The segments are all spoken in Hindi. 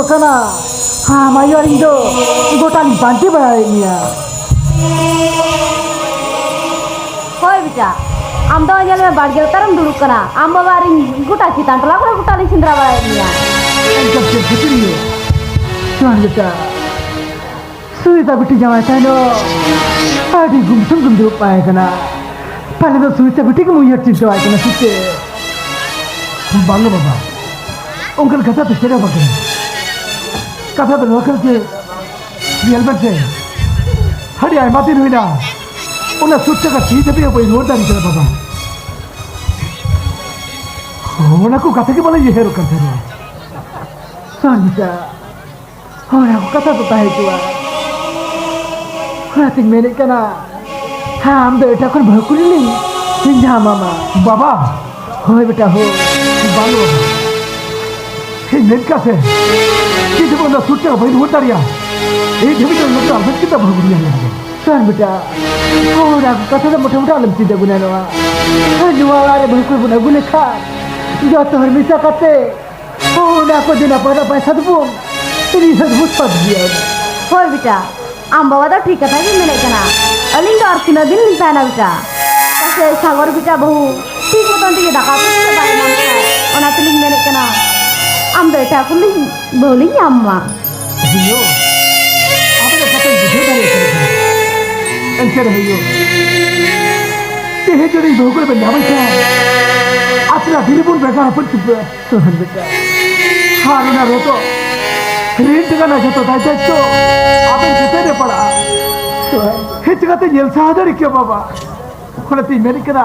Kana ha mayo indo gotali banti bayaniya hoy bita amda jale bargel taram dulu kana amba baring gota citan tala kora gotali sindra bayaniya jab se butiriyo tuan bita suita biti jama tano adi gum du pae kana pale to suita biti ke muyar cinta ay kana sitte bango baba onkel kata to sera bakar kata to lokal ke real bat se hari ay mati nuina ona sutta ka thi jabe koi road dari kara baba ona ko kata ke bole ye hero karte ro sanita ona ko kata to tahe tua ona ting mene kana ham de eta kon bhakuri ni sinja mama baba hoy beta ho balo he net ka se ki de ona sutta ka bhai road dariya ए देवी तो लोग आवाज कितना भगुड़िया लगे सर बेटा और आप कथा तो मोटा आलम सीधे गुना नवा जुआला रे भगुड़ गुना गुने खा जो तो हमेशा करते और आपको देना पड़ा पैसा तो तेरी सब बहुत पद दिया hoy bita amba wada ठीक है कि मिले kana aling dor kina din nin pana bita kase sagor bita bahu ठीक moton dige daka puse bai man ona tiling mele kana amba eta kuling bowling amma जियो आपने पता बुझे बारे ऐसे रहियो तेहे जड़ी भोगल में नाम क्या अपना दिलपुर बेकार अपन चुप तो हन बेटा हार ना रो तो रेंट का ना तो दाई तो आपन कितने ने पड़ा तो हिचकाते जेल सादर क्यों बाबा कोना ती मेरी करा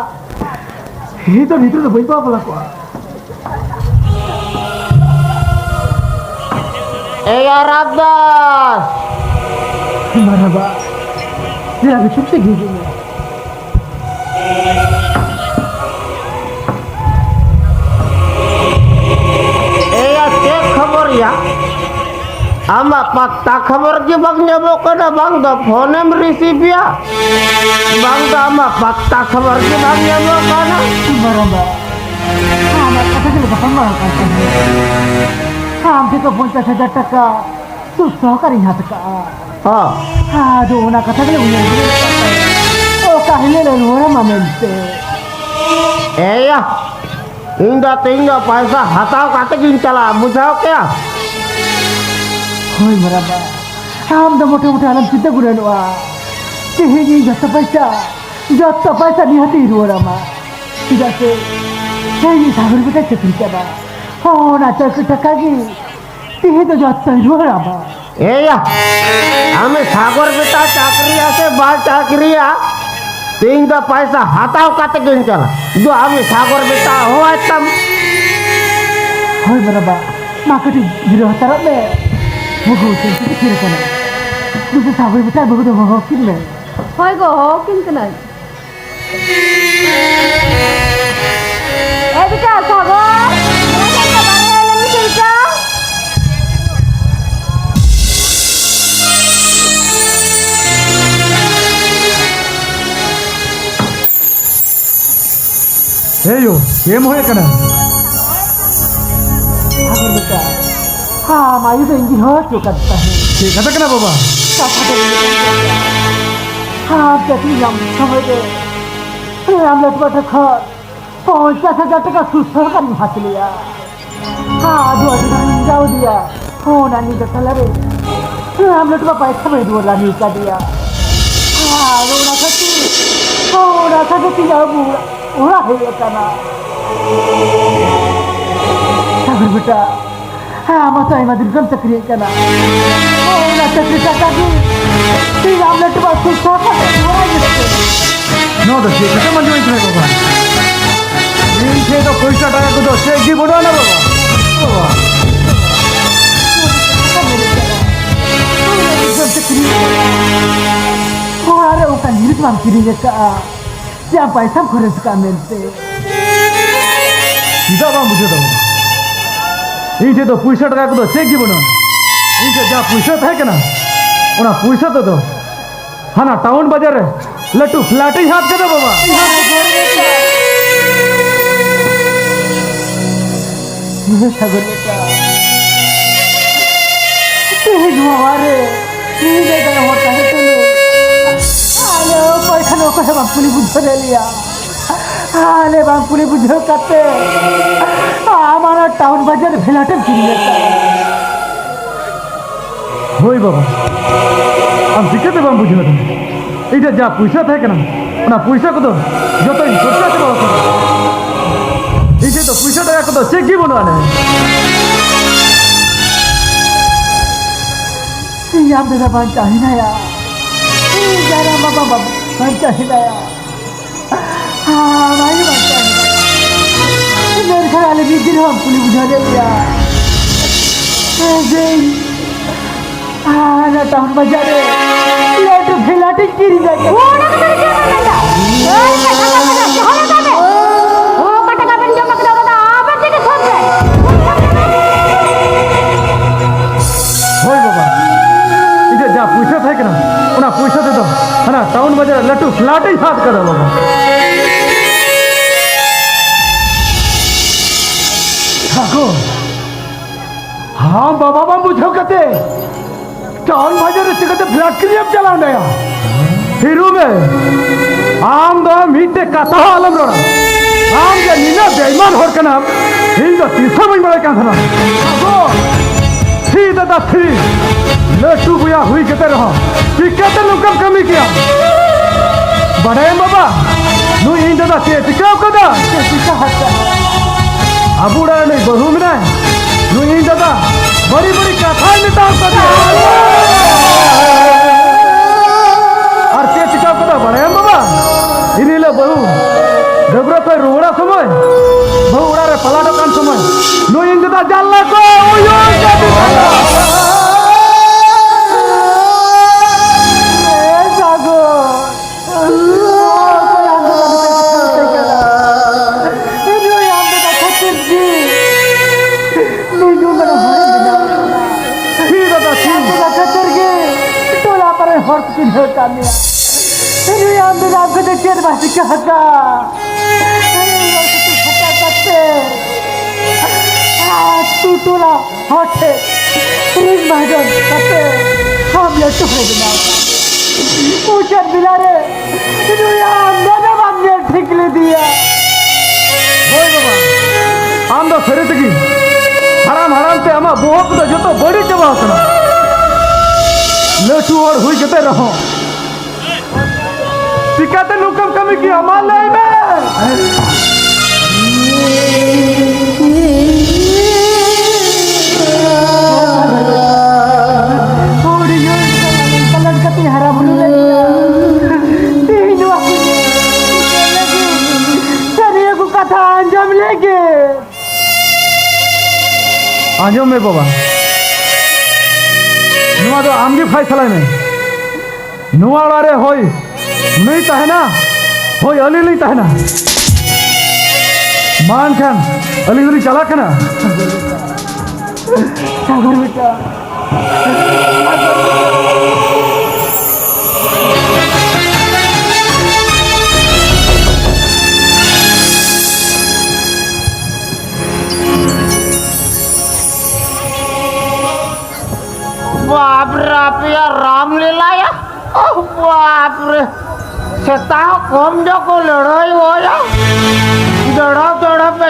हे तो नीतू तो भाई बाबा को ए यार अब्बास हमारा बा जरा भी चुप से गिर ए यार क्या खबर या आमा पक्ता खबर जी बग नेबो कना बंग द फोन में रिसीव या बंग द आमा पक्ता खबर जी बग नेबो कना हमारा बा हमारा कथा के बात मार का हम भी तो 50,000 टका तू सहकारी हाथ का हां हाँ जो ना कथा के लिए ओ कहले ले रोना मानते ए या इंदा तेंगा पैसा हटाओ काटे गिन चला बुझाओ क्या होय मरा बा हम तो मोटे आलम सिद्ध गुरनवा तेहे जी जत पैसा निहती रोरा मा जैसे सही सागर बेटा चक्री के बा हो ना चक्री टका की तेहे तो जत रोरा बा ए या हमें सागर बेटा चाकरिया से बाल चाकरिया तीन का पैसा हटाओ काटे गिन चला जो हमें सागर बेटा हो तब होय मरा बा माकटी गिरो तरफ में मुगो से फिर करना मुझे सागर बेटा बहुत हो किन में hoy go ho kin kana eh bita sagor mana ka bare alam cerita Heyo, ये मोहे कना सागर बेटा हाँ मायू तो इंजी हो जो करता है ये कथा कना बाबा हाँ जैसी हम समझ गए हम लोग बट खर 50,000 टका सुसर का हाथ लिया हाँ जो अधिकारी जाओ दिया हो नानी का सलरे हम लोग का पैसा में दो लानी का दिया हाँ रोना सकती हो ना सकती जाओ बुरा उड़ा है ये कना सागर बेटा हाँ मसाई मदिर कम चक्री कना ओ ना चक्री का की ती आमलेट बस सुसा का उड़ा ये नो तो ये कते मंजूरी करे बाबा इन से तो पैसा टाका को तो से जी बोलो ना बाबा बाबा चक्री जिनिस बाम किरिंग का जा पैसा खर्च का मिलते सीधा बाम बुझे दो इनसे तो पैसा टका को चेक की बनो इनसे जा पैसा है के ना उना पैसा तो दो हाना टाउन बाजार लट्टू फ्लैट ही हाथ के दो बाबा सागर बेटा तेरे हमारे ठीक है होता है अरे पैसा नो कहे बापुली बुझो ले लिया अरे बापुली बुझो करते हमारा टाउन बाजार फ्लैट किन लेता होई बाबा हम दिक्कत बाम बुझे दो इधर जा पैसा है के ना उना पैसा को दो जो तो सोचा से बाबा इसे तो पैसा टका को तो चेक की बनवाने यार दादा बात चाहिए ना यार यार बाबा बाबा बात चाहिए ना यार हाँ भाई बात चाहिए मेरे घर वाले भी दिन हम पुलिस बुझा दे यार हाँ ना टाउन बाजार लेट फिलाटी गिरी जाए वो ना कर क्या करना ओए कटा कटा होने का बे ओ कटा का बन जो मकड़ा बता आप के सब रे होई बाबा इधर जा पैसा है के ना उना पैसा दे दो है ना टाउन बाजार लट्टू फ्लैट ही हाथ कर दो बाबा ठाकुर हाँ बाबा बाबा बुझो कहते टाउन बाजार से कहते फ्लैट के लिए अब चलाओ नया हिरू में आम दो मीटे कथा आलम रोड़ा आम के नीना बेईमान होर के नाम इन तो तीसरा महीने में क्या था ना थी दादा थी लट्टू बुया हुई कहते रहो कि कहते लुकम कमी किया बड़े बाबा नु इन दादा के टिकाव कदा अब उड़ा नहीं बहू में नु इन दादा बड़ी बड़ी कथा निताव कर और के टिकाव कदा बड़े बाबा इनीले बहू डबरा पे रोड़ा समय बहु उड़ा रे पलाटो कान समय नु इन दादा जाल्ला को ओयो ठीक ले दिया आम दो फेरे तकी हराम हराम ते अमा बोहक तो जो तो बड़ी जवा होता लट्टू और हुई कहते रहो टिकाते लुकम कमी की अमाल नहीं में हरा बोलू कथा अंजाम लेके आजो में बाबा नुआ तो आमगी फैसला में नुआ रे होई नहीं तहना होई अली नहीं तहना मान खान अली अली चला खाना सागर बेटा बाप रे आप यार रामलीला या बाप रे सेता कम जो को लड़ाई हो या दड़ा दड़ा पे